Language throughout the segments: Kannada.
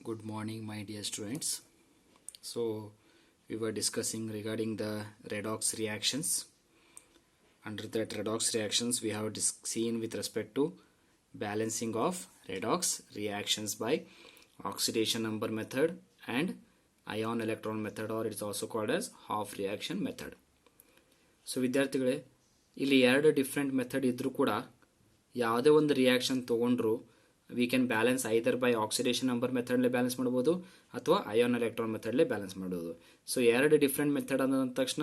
Good morning, my dear students. So we were discussing regarding the redox reactions. Under that redox reactions, we have seen with respect to balancing of redox reactions by oxidation number method and ion electron method, or it's also called as half reaction method. So ವಿದ್ಯಾರ್ಥಿಗಳೇ, ಇಲ್ಲಿ ಎರಡು ಡಿಫ್ರೆಂಟ್ ಮೆಥಡ್ ಇದ್ರೂ ಕೂಡ ಯಾವುದೇ ಒಂದು ರಿಯಾಕ್ಷನ್ ತಗೊಂಡ್ರು we can balance either by oxidation number ಮೆಥಡ್ಲೆ ಬ್ಯಾಲೆನ್ಸ್ ಮಾಡ್ಬೋದು ಅಥವಾ ಅಯಾನ್ ಎಲೆಕ್ಟ್ರಾನ್ ಮೆಥಡ್ಲೆ ಬ್ಯಾಲೆನ್ಸ್ ಮಾಡ್ಬೋದು. ಸೊ ಎರಡು ಡಿಫ್ರೆಂಟ್ ಮೆಥಡ್ ಅಂದ ತಕ್ಷಣ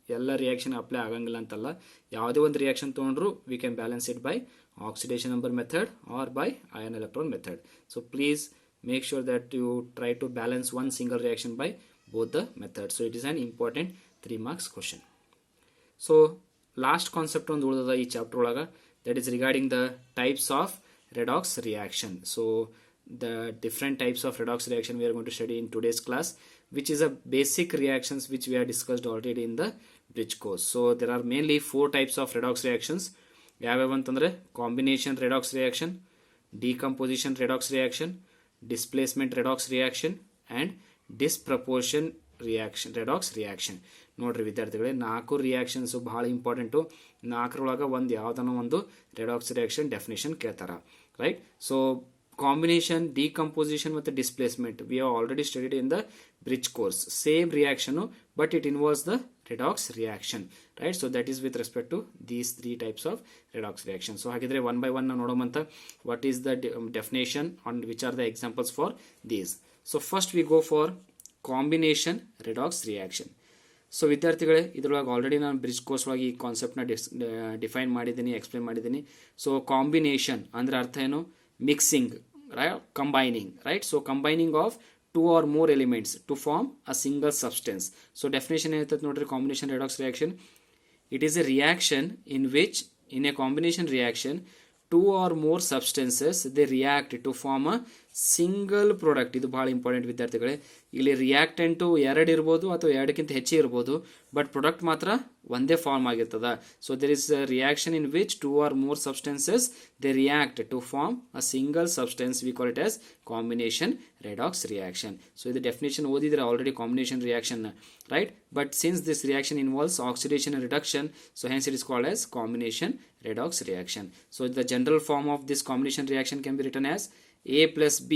ಎಲ್ಲ ರಿಯಾಕ್ಷನ್ ಅಪ್ಲೈ ಆಗಂಗಿಲ್ಲ ಅಂತಲ್ಲ. ಯಾವುದೇ ಒಂದು ರಿಯಾಕ್ಷನ್ ತೊಗೊಂಡ್ರು we can balance it by oxidation number method or by ion electron method. So please make sure that you try to balance one single reaction by both the methods. So it is an important 3 marks question. So last concept on the chapter olaga, that is regarding the types of redox reaction. So the different types of redox reaction we are going to study in today's class, which is a basic reactions which we have discussed already in the bridge course. So there are mainly 4 types of redox reactions. ಯಾವ್ಯಾವ ಅಂತಂದ್ರೆ combination redox reaction, decomposition redox reaction, displacement redox reaction and disproportion reaction redox reaction. ನೋಡ್ರಿ ವಿದ್ಯಾರ್ಥಿಗಳೇ, 4 ರಿಯಾಕ್ಷನ್ಸ್ ಬಹಳ ಇಂಪಾರ್ಟೆಂಟು. 4ರೊಳಗೆ ಒಂದು ಯಾವ್ದನೋ ಒಂದು ರೆಡಾಕ್ಸ್ ರಿಯಾಕ್ಷನ್ ಡೆಫಿನೇಷನ್ ಕೇಳ್ತಾರ, ರೈಟ್? ಸೊ ಕಾಂಬಿನೇಷನ್, ಡಿಕಂಪೋಸಿಷನ್ ಮತ್ತು displacement we have already studied in the bridge course. Same reaction but it involves the redox reaction, right? So that is with respect to these 3 types of redox reaction. So ಹಾಗಿದ್ರೆ one by one ನಾವು ನೋಡೋಮಂತ what is the definition and which are the examples for these. So first we go for combination redox reaction. So ವಿದ್ಯಾರ್ಥಿಗಳೇ, ಇದ್ರೊಳಗೆ ಆಲ್ರೆಡಿ ನಾನು ಬ್ರಿಡ್ಜ್ ಕೋರ್ಸ್ ಒಳಗೆ ಈ ಕಾನ್ಸೆಪ್ಟ್ನ ಡಿಫೈನ್ ಮಾಡಿದ್ದೀನಿ, ಎಕ್ಸ್ಪ್ಲೇನ್ ಮಾಡಿದ್ದೀನಿ. ಸೊ ಕಾಂಬಿನೇಷನ್ ಅಂದ್ರೆ ಅರ್ಥ ಏನು? Mixing, combining, right? So combining of 2 or more elements to form a single substance. So definition ಏನಿರ್ತದೆ ನೋಡ್ರಿ, combination redox reaction. It is a reaction in which in a combination reaction 2 or more substances they react to form a single product. ಇದು ಬಹಳ ಇಂಪಾರ್ಟೆಂಟ್ ವಿದ್ಯಾರ್ಥಿಗಳೇ. ಇಲ್ಲಿ ರಿಯಾಕ್ಟೆಂಟು 2 ಇರ್ಬೋದು ಅಥವಾ 2ಕ್ಕಿಂತ ಹೆಚ್ಚು ಇರ್ಬೋದು, ಬಟ್ ಪ್ರಾಡಕ್ಟ್ ಮಾತ್ರ ಒಂದೇ ಫಾರ್ಮ್ ಆಗಿರ್ತದ. So there is a reaction in which 2 or more substances they react to form a single substance. We call it as combination redox reaction. So ಇದು ಡೆಫಿನೇಷನ್ ಓದಿದ್ರೆ already combination reaction, right? But since this reaction involves oxidation and reduction, so hence it is called as combination redox reaction. So the general form of this combination reaction can be written as A plus B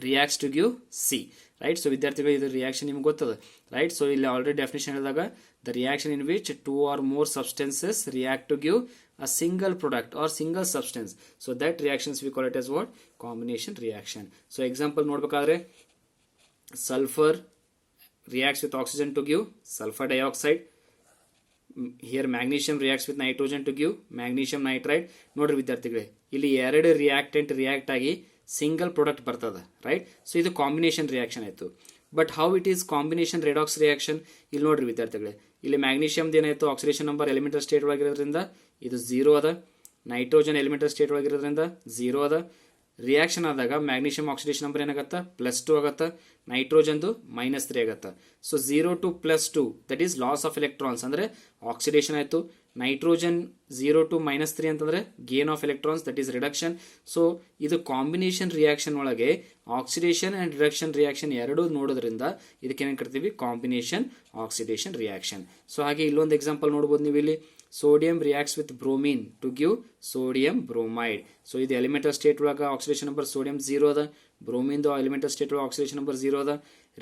reacts to give C, right? So ವಿದ್ಯಾರ್ಥಿಗಳು ಇದು ರಿಯಾಕ್ಷನ್ ನಿಮ್ಗೆ ಗೊತ್ತದ, ರೈಟ್? ಸೊ ಇಲ್ಲಿ ಆಲ್ರೆಡಿ ಡೆಫಿನೇಷನ್ ಹೇಳಿದಾಗ the reaction in which 2 or more substances react to give a single product or single substance. So that reactions we call it as what? Combination reaction. So example ನೋಡ್ಬೇಕಾದ್ರೆ sulfur reacts with oxygen to give sulfur dioxide. Here magnesium reacts with nitrogen to give magnesium nitride. ನೋಡ್ರಿ ವಿದ್ಯಾರ್ಥಿಗಳೇ, ಇಲ್ಲಿ 2 ರಿಯಾಕ್ಟೆಂಟ್ ರಿಯಾಕ್ಟ್ ಆಗಿ ಸಿಂಗಲ್ ಪ್ರಾಡಕ್ಟ್ ಬರ್ತದ, ರೈಟ್? ಸೊ ಇದು ಕಾಂಬಿನೇಷನ್ ರಿಯಾಕ್ಷನ್ ಆಯಿತು. But how it is combination redox reaction? ಇಲ್ಲಿ ನೋಡ್ರಿ ವಿದ್ಯಾರ್ಥಿಗಳೇ, ಇಲ್ಲಿ ಮ್ಯಾಗ್ನೀಷಿಯಮ್ದು ಏನಾಯಿತು, ಆಕ್ಸಿಡೇಷನ್ ನಂಬರ್ ಎಲಿಮೆಂಟಲ್ ಸ್ಟೇಟ್ ಒಳಗಿರೋದ್ರಿಂದ ಇದು 0 ಅದ. ನೈಟ್ರೋಜನ್ ಎಲಿಮೆಂಟಲ್ ಸ್ಟೇಟ್ ಒಳಗಿರೋದ್ರಿಂದ 0 ಅದ. ರಿಯಾಕ್ಷನ್ ಆದಾಗ ಮ್ಯಾಗ್ನೀಷಿಯಮ್ ಆಕ್ಸಿಡೇಷನ್ ನಂಬರ್ ಏನಾಗತ್ತ, +2 ಆಗತ್ತ. ನೈಟ್ರೋಜನ್ದು -3 ಆಗತ್ತ. So 0 to +2 that is loss of electrons, ಅಂದ್ರೆ ಆಕ್ಸಿಡೇಷನ್ ಆಯಿತು. ನೈಟ್ರೋಜನ್ 0 to -3 ಅಂತಂದ್ರೆ gain of electrons, that is reduction. So ಇದು ಕಾಂಬಿನೇಷನ್ ರಿಯಾಕ್ಷನ್ ಒಳಗೆ ಆಕ್ಸಿಡೇಷನ್ ಅಂಡ್ ರಿಡಕ್ಷನ್ ರಿಯಾಕ್ಷನ್ ಎರಡೂ ನೋಡೋದ್ರಿಂದ ಇದಕ್ಕೆ ಏನ್ ಕರಿತೀವಿ? Combination oxidation reaction. ಸೊ ಹಾಗೆ ಇಲ್ಲೊಂದು ಎಕ್ಸಾಂಪಲ್ ನೋಡ್ಬೋದು ನೀವು ಇಲ್ಲಿ. Sodium reacts with bromine to give sodium bromide. So ಇದು ಎಲಿಮೆಂಟಲ್ ಸ್ಟೇಟ್ ಒಳಗೆ ಆಕ್ಸಿಡೇಷನ್ ನಂಬರ್ ಸೋಡಿಯಂ 0 ಅದ, ಬ್ರೋಮಿನ್ದು ಎಲಿಮೆಂಟಲ್ ಸ್ಟೇಟ್ ಒಳಗೆ ಆಕ್ಸಿಡೇಷನ್ ನಂಬರ್ 0 ಅದ.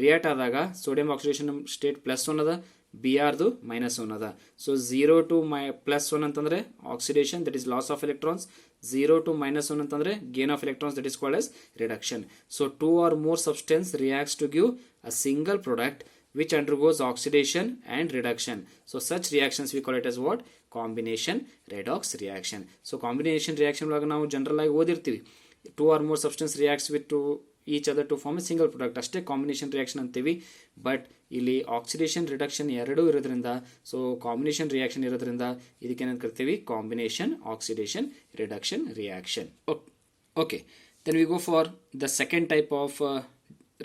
ರಿಯಾಕ್ಟ್ ಆದಾಗ ಸೋಡಿಯಂ ಆಕ್ಸಿಡೇಷನ್ ಸ್ಟೇಟ್ +1 ಅದ, Brದು -1 ಅದ. ಸೊ 0 to +1 ಅಂತಂದ್ರೆ oxidation, that is loss of electrons. 0 to -1 ಅಂತಂದ್ರೆ gain of electrons, that is called as reduction. So 2 or more substance reacts to give a single product which undergoes oxidation and reduction. So such reactions we call it as what? Combination redox reaction. So combination reaction ಒಳಗೆ ನಾವು ಜನರಲ್ ಆಗಿ ಓದಿರ್ತೀವಿ, 2 or more substance reacts with each other to form a single product, ಅಷ್ಟೇ ಕಾಂಬಿನೇಷನ್ ರಿಯಾಕ್ಷನ್ ಅಂತೀವಿ. ಬಟ್ ಇಲ್ಲಿ ಆಕ್ಸಿಡೇಷನ್ ರಿಡಕ್ಷನ್ ಎರಡೂ ಇರೋದ್ರಿಂದ, ಸೊ ಕಾಂಬಿನೇಷನ್ ರಿಯಾಕ್ಷನ್ ಇರೋದ್ರಿಂದ ಇದಕ್ಕೆ ಏನಂತ ಕರಿತೀವಿ? Combination oxidation reduction reaction. Okay, then we go for the second type of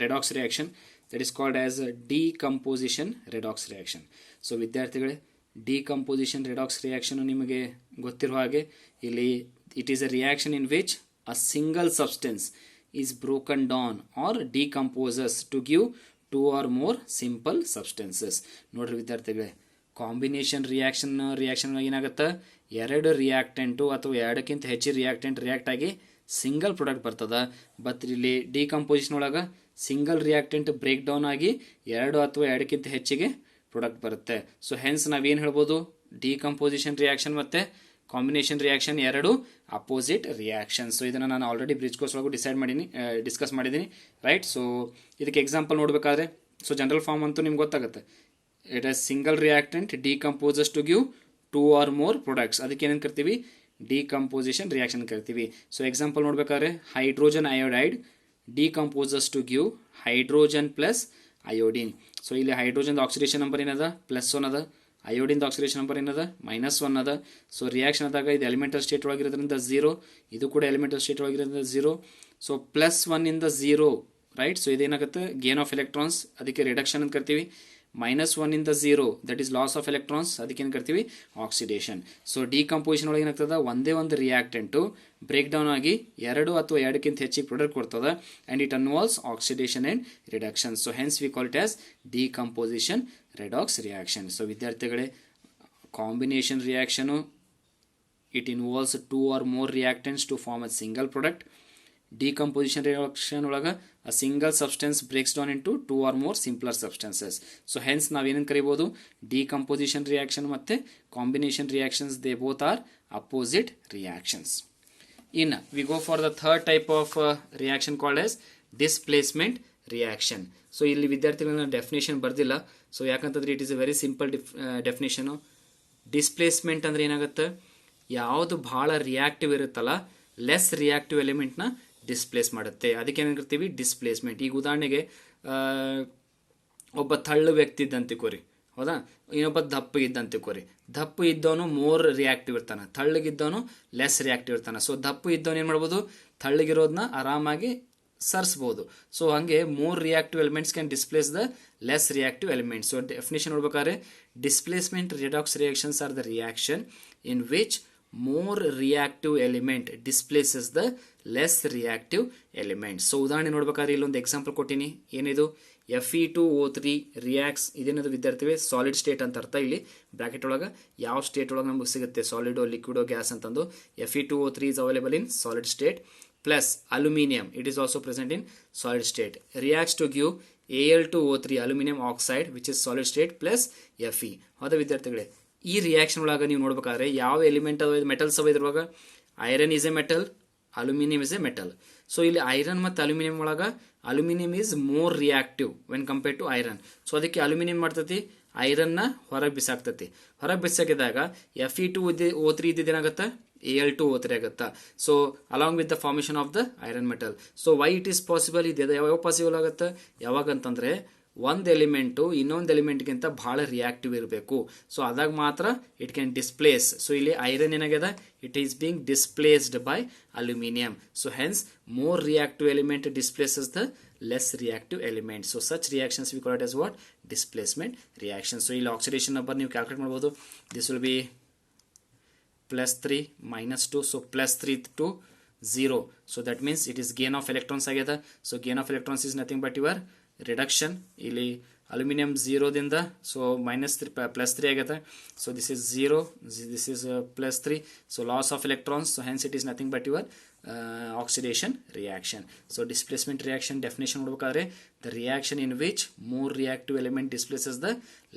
redox reaction, that is called as decomposition redox reaction. So ವಿದ್ಯಾರ್ಥಿಗಳೇ, decomposition redox reaction ನಿಮಗೆ ಗೊತ್ತಿರೋ ಹಾಗೆ ಇಲ್ಲಿ it is a reaction in which a single substance is broken down or decomposes to give two or more simple substances. ನೋಡ್ರಿ ವಿದ್ಯಾರ್ಥಿಗಳೇ, ಕಾಂಬಿನೇಷನ್ ರಿಯಾಕ್ಷನ್ ಏನಾಗುತ್ತೆ, ಎರಡು ರಿಯಾಕ್ಟೆಂಟು ಅಥವಾ ಎರಡಕ್ಕಿಂತ ಹೆಚ್ಚು ರಿಯಾಕ್ಟೆಂಟ್ ರಿಯಾಕ್ಟ್ ಆಗಿ ಸಿಂಗಲ್ ಪ್ರಾಡಕ್ಟ್ ಬರ್ತದ. ಬಟ್ ಇಲ್ಲಿ ಡಿಕಂಪೋಸಿಷನ್ ಒಳಗೆ ಸಿಂಗಲ್ ರಿಯಾಕ್ಟೆಂಟ್ ಬ್ರೇಕ್ ಡೌನ್ ಆಗಿ ಎರಡು ಅಥವಾ ಎರಡಕ್ಕಿಂತ ಹೆಚ್ಚಿಗೆ ಪ್ರಾಡಕ್ಟ್ ಬರುತ್ತೆ. ಸೊ ಹೆನ್ಸ್ ನಾವೇನು ಹೇಳ್ಬೋದು, ಡಿಕಂಪೋಸಿಷನ್ ರಿಯಾಕ್ಷನ್ ಮತ್ತೆ ಕಾಂಬಿನೇಷನ್ ರಿಯಾಕ್ಷನ್ ಎರಡು ಅಪೋಸಿಟ್ ರಿಯಾಕ್ಷನ್. ಸೊ ಇದನ್ನು ನಾನು ಆಲ್ರೆಡಿ ಬ್ರಿಡ್ಜ್ ಕೋರ್ಸ್ ಒಳಗೂ ಡಿಸ್ಕಸ್ ಮಾಡಿದ್ದೀನಿ ರೈಟ್. ಸೊ ಇದಕ್ಕೆ ಎಕ್ಸಾಂಪಲ್ ನೋಡಬೇಕಾದ್ರೆ, ಸೊ ಜನರಲ್ ಫಾರ್ಮ್ ಅಂತೂ ನಿಮ್ಗೆ ಗೊತ್ತಾಗುತ್ತೆ. It as single reactant decomposes to give two or more products, ಅದಕ್ಕೆ ಏನೇನು ಕರಿತೀವಿ, ಡಿಕಂಪೋಸಿಷನ್ ರಿಯಾಕ್ಷನ್ ಕರಿತೀವಿ. ಸೊ ಎಕ್ಸಾಂಪಲ್ ನೋಡಬೇಕಾದ್ರೆ hydrogen iodide decomposes to give hydrogen plus iodine. So ಇಲ್ಲಿ ಹೈಡ್ರೋಜನ್ ಆಕ್ಸಿಡೇಷನ್ ನಂಬರ್ ಏನದ, +1 ಅದ, ಅಯೋಡಿನ್ ಆಕ್ಸಿಡೇಷನ್ ನಂಬರ್ ಏನದ, -1 ಅದ. ಸೊ ರಿಯಾಕ್ಷನ್ ಆದಾಗ ಇದು ಎಲಿಮೆಂಟಲ್ ಸ್ಟೇಟ್ ಒಳಗಿರೋದ್ರಿಂದ 0, ಇದು ಕೂಡ ಎಲಿಮೆಂಟಲ್ ಸ್ಟೇಟ್ ಒಳಗಿರೋದ್ರಿಂದ 0. ಸೊ +1 ಇಂದ 0 ರೈಟ್. ಸೊ ಇದೇನಾಗುತ್ತೆ, ಗೇನ್ ಆಫ್ ಎಲೆಕ್ಟ್ರಾನ್ಸ್, ಅದಕ್ಕೆ ರಿಡಕ್ಷನ್ ಅಂತ ಕರಿತೀವಿ. -1 ಇಂದ 0 that is loss of electrons, ಅದಕ್ಕೆ ಏನು ಕರಿತೀವಿ, ಆಕ್ಸಿಡೇಷನ್. ಸೊ ಡಿಕಂಪೋಸಿಷನ್ ಒಳಗೆ ಏನಾಗ್ತದ, ಒಂದೇ ಒಂದು ರಿಯಾಕ್ಟೆಂಟು ಬ್ರೇಕ್ ಡೌನ್ ಆಗಿ ಎರಡು ಅಥವಾ ಎರಡಕ್ಕಿಂತ ಹೆಚ್ಚಿಗೆ ಪ್ರಾಡಕ್ಟ್ ಕೊಡ್ತದ and it involves oxidation and reduction. So hence we call it as decomposition redox reaction. So ವಿದ್ಯಾರ್ಥಿಗಳೇ, combination reaction it involves two or more reactants to form a single product. Decomposition reaction ಒಳಗ a single substance breaks down into two or more simpler substances. So hence ನಾವೇನೇನು ಕರಿಬಹುದು, decomposition reaction ಮತ್ತೆ combination reactions, they both are opposite reactions. We go for the third type of reaction called as displacement reaction. So ಇಲ್ಲಿ ವಿದ್ಯಾರ್ಥಿಗಳ ಡೆಫಿನೇಷನ್ ಬರ್ದಿಲ್ಲ. ಸೊ ಯಾಕಂತಂದ್ರೆ it is A very simple definition. Displacement ಅಂದ್ರೆ ಏನಾಗುತ್ತೆ, ಯಾವುದು ಬಹಳ ರಿಯಾಕ್ಟಿವ್ ಇರುತ್ತಲ್ಲ ಲೆಸ್ ರಿಯಾಕ್ಟಿವ್ ಎಲಿಮೆಂಟ್ನ ಡಿಸ್ಪ್ಲೇಸ್ ಮಾಡುತ್ತೆ, ಅದಕ್ಕೆ ಏನು ಕರಿತೀವಿ, ಡಿಸ್ಪ್ಲೇಸ್ಮೆಂಟ್. ಈಗ ಉದಾಹರಣೆಗೆ ಒಬ್ಬ ತಳ್ಳು ವ್ಯಕ್ತಿ ಇದ್ದಂತೆ ಕೋರಿ, ಹೌದಾ, ಇನ್ನೊಬ್ಬ ದಪ್ಪ ಇದ್ದಂತೆ ಕೋರಿ. ದಪ್ಪ ಇದ್ದವನು ಮೋರ್ ರಿಯಾಕ್ಟಿವ್ ಇರ್ತಾನೆ, ತಳ್ಳಗಿದ್ದವನು ಲೆಸ್ ರಿಯಾಕ್ಟಿವ್ ಇರ್ತಾನೆ. ಸೊ ದಪ್ಪ ಇದ್ದವನು ಏನು ಮಾಡ್ಬೋದು, ತಳ್ಳಗಿರೋದನ್ನ ಆರಾಮಾಗಿ ಸರಿಸ್ಬೋದು. ಸೊ ಹಂಗೆ more reactive elements can displace the less reactive elements. So definition ನೋಡ್ಬೇಕಾದ್ರೆ displacement redox reactions are the reaction in which more reactive element displaces the less reactive element. So ಉದಾಹರಣೆ ನೋಡ್ಬೇಕಾದ್ರೆ ಇಲ್ಲೊಂದು ಎಕ್ಸಾಂಪಲ್ ಕೊಟ್ಟಿನಿ. ಏನಿದು, Fe2O3 ರಿಯಾಕ್ಟ್ಸ್, ಇದೇನದು ವಿದ್ಯಾರ್ಥಿಗಳೇ, ಸಾಲಿಡ್ ಸ್ಟೇಟ್ ಅಂತ ಅರ್ಥ. ಇಲ್ಲಿ ಬ್ರಾಕೆಟ್ ಒಳಗೆ ಯಾವ ಸ್ಟೇಟ್ ಒಳಗೆ ನಮಗೆ ಸಿಗುತ್ತೆ, ಸಾಲಿಡೋ ಲಿಕ್ವಿಡೋ ಗ್ಯಾಸ್ ಅಂತಂದು. Fe2O3 is available in solid state plus aluminum, it is also present in solid state, reacts to give Al2O3 aluminum oxide which is solid state plus Fe. ಹೌದಾ ವಿದ್ಯಾರ್ಥಿಗಳೇ, ಈ ರಿಯಾಕ್ಷನ್ ಒಳಗೆ ನೀವು ನೋಡ್ಬೇಕಾದ್ರೆ ಯಾವ ಎಲಿಮೆಂಟ್ ಮೆಟಲ್ಸ್ ಅವ ಇದ್ರೊಳಗೆ, iron is a metal, aluminium is a metal. So ಇಲ್ಲಿ ಐರನ್ ಮತ್ತು ಅಲ್ಯೂಮಿನಿಯಂ ಒಳಗೆ aluminium is more reactive when compared to iron. So ಅದಕ್ಕೆ ಅಲ್ಯೂಮಿನಿಯಂ ಮಾಡ್ತತಿ, ಐರನ್ನ ಹೊರಗೆ ಬಿಸಾಕ್ತತಿ. ಹೊರಗೆ ಬಿಸಾಕಿದಾಗ Fe2O3 ಇದ್ದೇನಾಗುತ್ತೆ, Al2O3 ಆಗುತ್ತಾ. So along with the formation of the iron metal. So why it is possible, ಇದೆ ಯಾವಾಗ ಪಾಸಿಬಲ್ ಆಗುತ್ತೆ, ಯಾವಾಗಂತಂದ್ರೆ ಒಂದು ಎಲಿಮೆಂಟು ಇನ್ನೊಂದು ಎಲಿಮೆಂಟ್ಗಿಂತ ಬಹಳ ರಿಯಾಕ್ಟಿವ್ ಇರಬೇಕು. ಸೊ ಅದಾಗ ಮಾತ್ರ ಇಟ್ ಕ್ಯಾನ್ ಡಿಸ್ಪ್ಲೇಸ್. ಸೊ ಇಲ್ಲಿ ಐರನ್ ಏನಾಗಿದೆ, it is being displaced by aluminium. So hence more reactive element displaces the less reactive element. So such reactions we call it as what, displacement reaction. So ಇಲ್ಲಿ ಆಕ್ಸಿಡೇಷನ್ ನಂಬರ್ ನೀವು ಕ್ಯಾಲ್ಕುಲೇಟ್ ಮಾಡ್ಬೋದು. This will be +3 -2. So +3 to 0. So that means it is gain of electrons ಆಗ್ಯದ. So gain of electrons is nothing but your reduction. ಇಲ್ಲಿ ಅಲ್ಯೂಮಿನಿಯಂ 0 ದಿಂದ ಸೊ +3 ಆಗುತ್ತೆ. So this is 0, this is +3. So loss of electrons. So hence it is nothing but your oxidation reaction. So displacement reaction definition ನೋಡಬೇಕಾದ್ರೆ the reaction in which more reactive element displaces the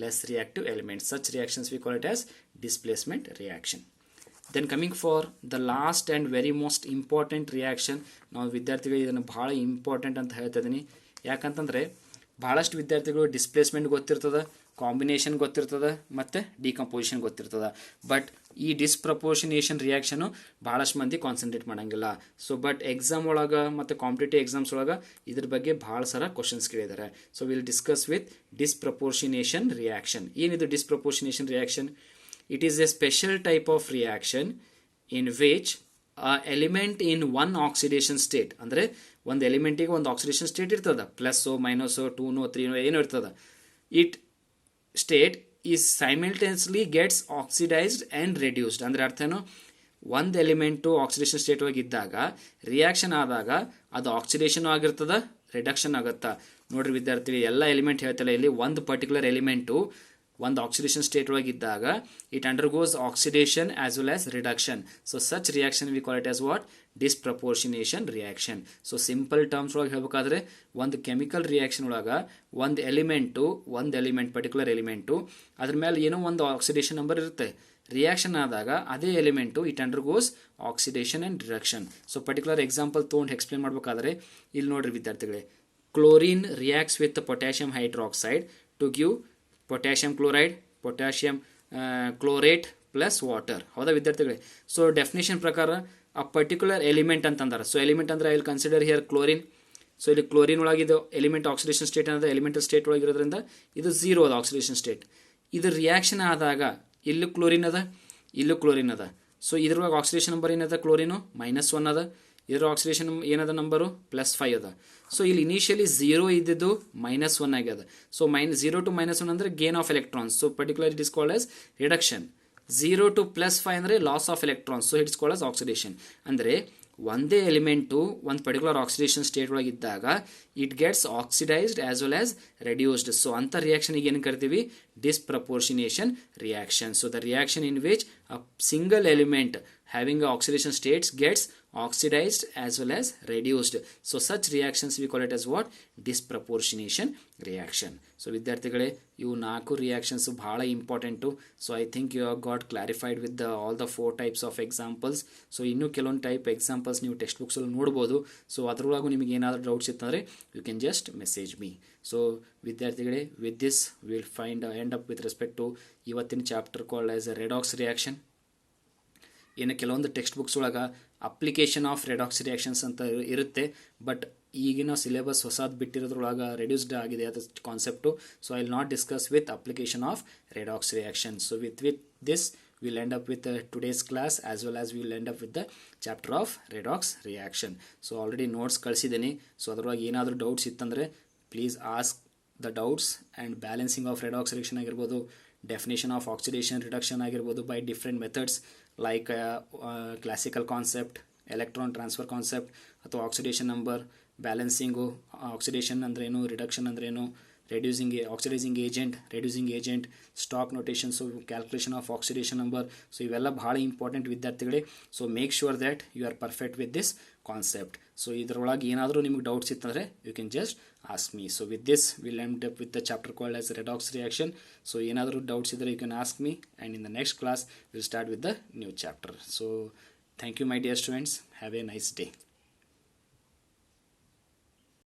less reactive element. Such reactions we call it as displacement reaction. Then coming for the last and very most important reaction, ನಾವು ವಿದ್ಯಾರ್ಥಿಗಳು ಇದನ್ನು ಬಹಳ ಇಂಪಾರ್ಟೆಂಟ್ ಅಂತ ಹೇಳ್ತಾ ಇದ್ದೀನಿ. ಯಾಕಂತಂದರೆ ಭಾಳಷ್ಟು ವಿದ್ಯಾರ್ಥಿಗಳು ಡಿಸ್ಪ್ಲೇಸ್ಮೆಂಟ್ ಗೊತ್ತಿರ್ತದೆ, ಕಾಂಬಿನೇಷನ್ ಗೊತ್ತಿರ್ತದೆ ಮತ್ತು ಡಿಕಂಪೋಸಿಷನ್ ಗೊತ್ತಿರ್ತದೆ. ಬಟ್ ಈ ಡಿಸ್ಪ್ರಪೋರ್ಷನೇಷನ್ ರಿಯಾಕ್ಷನು ಭಾಳಷ್ಟು ಮಂದಿ ಕಾನ್ಸಂಟ್ರೇಟ್ ಮಾಡೋಂಗಿಲ್ಲ. ಸೊ ಬಟ್ ಎಕ್ಸಾಮ್ ಒಳಗೆ ಮತ್ತು ಕಾಂಪಿಟೇಟಿವ್ ಎಕ್ಸಾಮ್ಸ್ ಒಳಗೆ ಇದ್ರ ಬಗ್ಗೆ ಭಾಳ ಸಾರ ಕ್ವಶನ್ಸ್ ಕೇಳಿದ್ದಾರೆ. So will discuss with disproportionation reaction. ಏನಿದು disproportionation reaction? It is a special type of reaction in which a element in one oxidation state, ಅಂದರೆ ಒಂದು ಎಲಿಮೆಂಟಿಗೆ ಒಂದು ಆಕ್ಸಿಡೇಷನ್ ಸ್ಟೇಟ್ ಇರ್ತದೆ, +, -, 2, 3 ಏನೋ ಇರ್ತದೆ. It state is simultaneously gets oxidised and reduced. ಅಂದರೆ ಅರ್ಥ ಏನು, ಒಂದು ಎಲಿಮೆಂಟು ಆಕ್ಸಿಡೇಷನ್ ಸ್ಟೇಟ್ ಒಳಗೆ ಇದ್ದಾಗ ರಿಯಾಕ್ಷನ್ ಆದಾಗ ಅದು ಆಕ್ಸಿಡೇಷನ್ ಆಗಿರ್ತದ, ರಿಡಕ್ಷನ್ ಆಗುತ್ತಾ. ನೋಡ್ರಿ ವಿದ್ಯಾರ್ಥಿ, ಎಲ್ಲ ಎಲಿಮೆಂಟ್ ಹೇಳ್ತಲ್ಲ, ಇಲ್ಲಿ ಒಂದು ಪರ್ಟಿಕ್ಯುಲರ್ ಎಲಿಮೆಂಟು ಒಂದು ಆಕ್ಸಿಡೇಷನ್ ಸ್ಟೇಟ್ ಒಳಗೆ ಇದ್ದಾಗ it undergoes oxidation as well as reduction. So such reaction we call it as what? Disproportionation reaction. So simple terms ಒಳಗೆ ಹೇಳ್ಬೇಕಾದ್ರೆ ಒಂದು ಕೆಮಿಕಲ್ ರಿಯಾಕ್ಷನ್ ಒಳಗೆ ಒಂದು ಎಲಿಮೆಂಟ್ ಪರ್ಟಿಕ್ಯುಲರ್ ಎಲಿಮೆಂಟು ಅದ್ರ ಮೇಲೆ ಏನೋ ಒಂದು ಆಕ್ಸಿಡೇಷನ್ ನಂಬರ್ ಇರುತ್ತೆ. ರಿಯಾಕ್ಷನ್ ಆದಾಗ ಅದೇ element it undergoes oxidation and reduction. So particular example ತೊಗೊಂಡು ಎಕ್ಸ್ಪ್ಲೇನ್ ಮಾಡಬೇಕಾದ್ರೆ ಇಲ್ಲಿ ನೋಡ್ರಿ ವಿದ್ಯಾರ್ಥಿಗಳೇ, chlorine reacts with potassium hydroxide to give potassium chloride, potassium chlorate plus water. ಹೌದಾ ವಿದ್ಯಾರ್ಥಿಗಳೇ? ಸೊ ಡೆಫಿನೇಷನ್ ಪ್ರಕಾರ ಆ ಪರ್ಟಿಕ್ಯುಲರ್ ಎಲಿಮೆಂಟ್ ಅಂತಂದಾರೆ. ಸೊ ಎಲಿಮೆಂಟ್ ಅಂದ್ರೆ I will consider here chlorine. So ಇಲ್ಲಿ ಕ್ಲೋರಿನ್ ಒಳಗಿದು ಎಲಿಮೆಂಟ್ ಆಕ್ಸಿಡೇಷನ್ ಸ್ಟೇಟ್ ಅನ್ನೋದು ಎಲಿಮೆಂಟಲ್ ಸ್ಟೇಟ್ ಒಳಗಿರೋದ್ರಿಂದ ಇದು 0 ಅದ ಆಕ್ಸಿಡೇಷನ್ ಸ್ಟೇಟ್. ಇದು ರಿಯಾಕ್ಷನ್ ಆದಾಗ ಇಲ್ಲೂ ಕ್ಲೋರಿನ್ ಅದ, ಇಲ್ಲೂ ಕ್ಲೋರಿನ್ ಅದ. ಸೊ ಇದ್ರೊಳಗೆ ಆಕ್ಸಿಡೇಷನ್ ನಂಬರ್ ಏನದ? ಕ್ಲೋರಿನು -1 ಅದ. ಇದರ ಆಕ್ಸಿಡೇಷನ್ ಏನದ ನಂಬರು? +5 ಅದ. ಸೊ ಇಲ್ಲಿ ಇನಿಷಿಯಲಿ 0 ಇದ್ದಿದ್ದು -1 ಆಗ್ಯದ. ಸೊ -0 to -1 ಅಂದರೆ gain of electrons. So particular it is called as reduction. 0 to +5 ಅಂದರೆ loss of electrons. So it's called as oxidation. ಅಂದರೆ ಒಂದೇ ಎಲಿಮೆಂಟು ಒಂದು ಪರ್ಟಿಕ್ಯುಲರ್ ಆಕ್ಸಿಡೇಷನ್ ಸ್ಟೇಟ್ ಒಳಗೆ ಇದ್ದಾಗ it gets oxidised as well as reduced. So ಅಂಥ ರಿಯಾಕ್ಷನಿಗೆ ಏನು ಕರಿತೀವಿ? Disproportionation reaction. So the reaction in which a single element having oxidation states gets oxidized as well as reduced. So such reactions we call it as what? Disproportionation reaction. So ವಿದ್ಯಾರ್ಥಿಗಳೇ, ಇವು 4 reactions ಬಹಳ important. So I think you have got clarified with all the 4 types of examples. So ಇನ್ನೂ ಕೆಲವೊಂದು ಟೈಪ್ ಎಕ್ಸಾಂಪಲ್ಸ್ ನೀವು ಟೆಕ್ಸ್ಟ್ ಬುಕ್ಸಲ್ಲಿ ನೋಡ್ಬೋದು. ಸೊ ಅದರೊಳಗೂ ನಿಮಗೆ ಏನಾದರೂ ಡೌಟ್ಸ್ ಇತ್ತಂದರೆ you can just message me. So ವಿದ್ಯಾರ್ಥಿಗಳೇ, with this will find end up with respect to ಇವತ್ತಿನ chapter called as a redox reaction. ಏನು ಕೆಲವೊಂದು ಟೆಕ್ಸ್ಟ್ ಬುಕ್ಸ್ ಒಳಗೆ ಅಪ್ಲಿಕೇಶನ್ ಆಫ್ ರೆಡಾಕ್ಸ್ ರಿಯಾಕ್ಷನ್ಸ್ ಅಂತ ಇರುತ್ತೆ, ಬಟ್ ಈಗಿನ ಸಿಲೆಬಸ್ ಹೊಸದು ಬಿಟ್ಟಿರೋದ್ರೊಳಗೆ ರೆಡ್ಯೂಸ್ಡ್ ಆಗಿದೆ ಅದು concept. So I will not discuss with application of redox reaction. So with this will end up with today's class as well as will end up with the chapter of redox reaction. So already notes ಕಳಿಸಿದ್ದೀನಿ. ಸೊ ಅದರೊಳಗೆ ಏನಾದರೂ ಡೌಟ್ಸ್ ಇತ್ತಂದರೆ please ask the doubts. And balancing of redox reaction ಆಗಿರ್ಬೋದು, ಡೆಫಿನೇಷನ್ ಆಫ್ ಆಕ್ಸಿಡೇಷನ್ ರಿಡಕ್ಷನ್ ಆಗಿರ್ಬೋದು by different methods like classical concept, electron transfer concept, ಅಥವಾ ಆಕ್ಸಿಡೇಷನ್ ನಂಬರ್, ಬ್ಯಾಲೆನ್ಸಿಂಗು, ಆಕ್ಸಿಡೇಷನ್ ಅಂದ್ರೇನು, ರಿಡಕ್ಷನ್ ಅಂದ್ರೇನು, oxidising agent, stock notation, so calculation of oxidation number. So ಇವೆಲ್ಲ ಭಾಳ ಇಂಪಾರ್ಟೆಂಟ್ ವಿದ್ಯಾರ್ಥಿಗಳೇ. So make sure that you are perfect with this concept. So ಇದರೊಳಗೆ ಏನಾದರೂ ನಿಮಗೆ ಡೌಟ್ಸ್ ಇತ್ತಂದರೆ you can just ask me. So with this will end up with the chapter called as redox reaction. So ಏನಾದರೂ ಡೌಟ್ಸ್ ಇದ್ದರೆ you can ask me, and in the next class will start with the new chapter. So thank you my dear students. Have a nice day.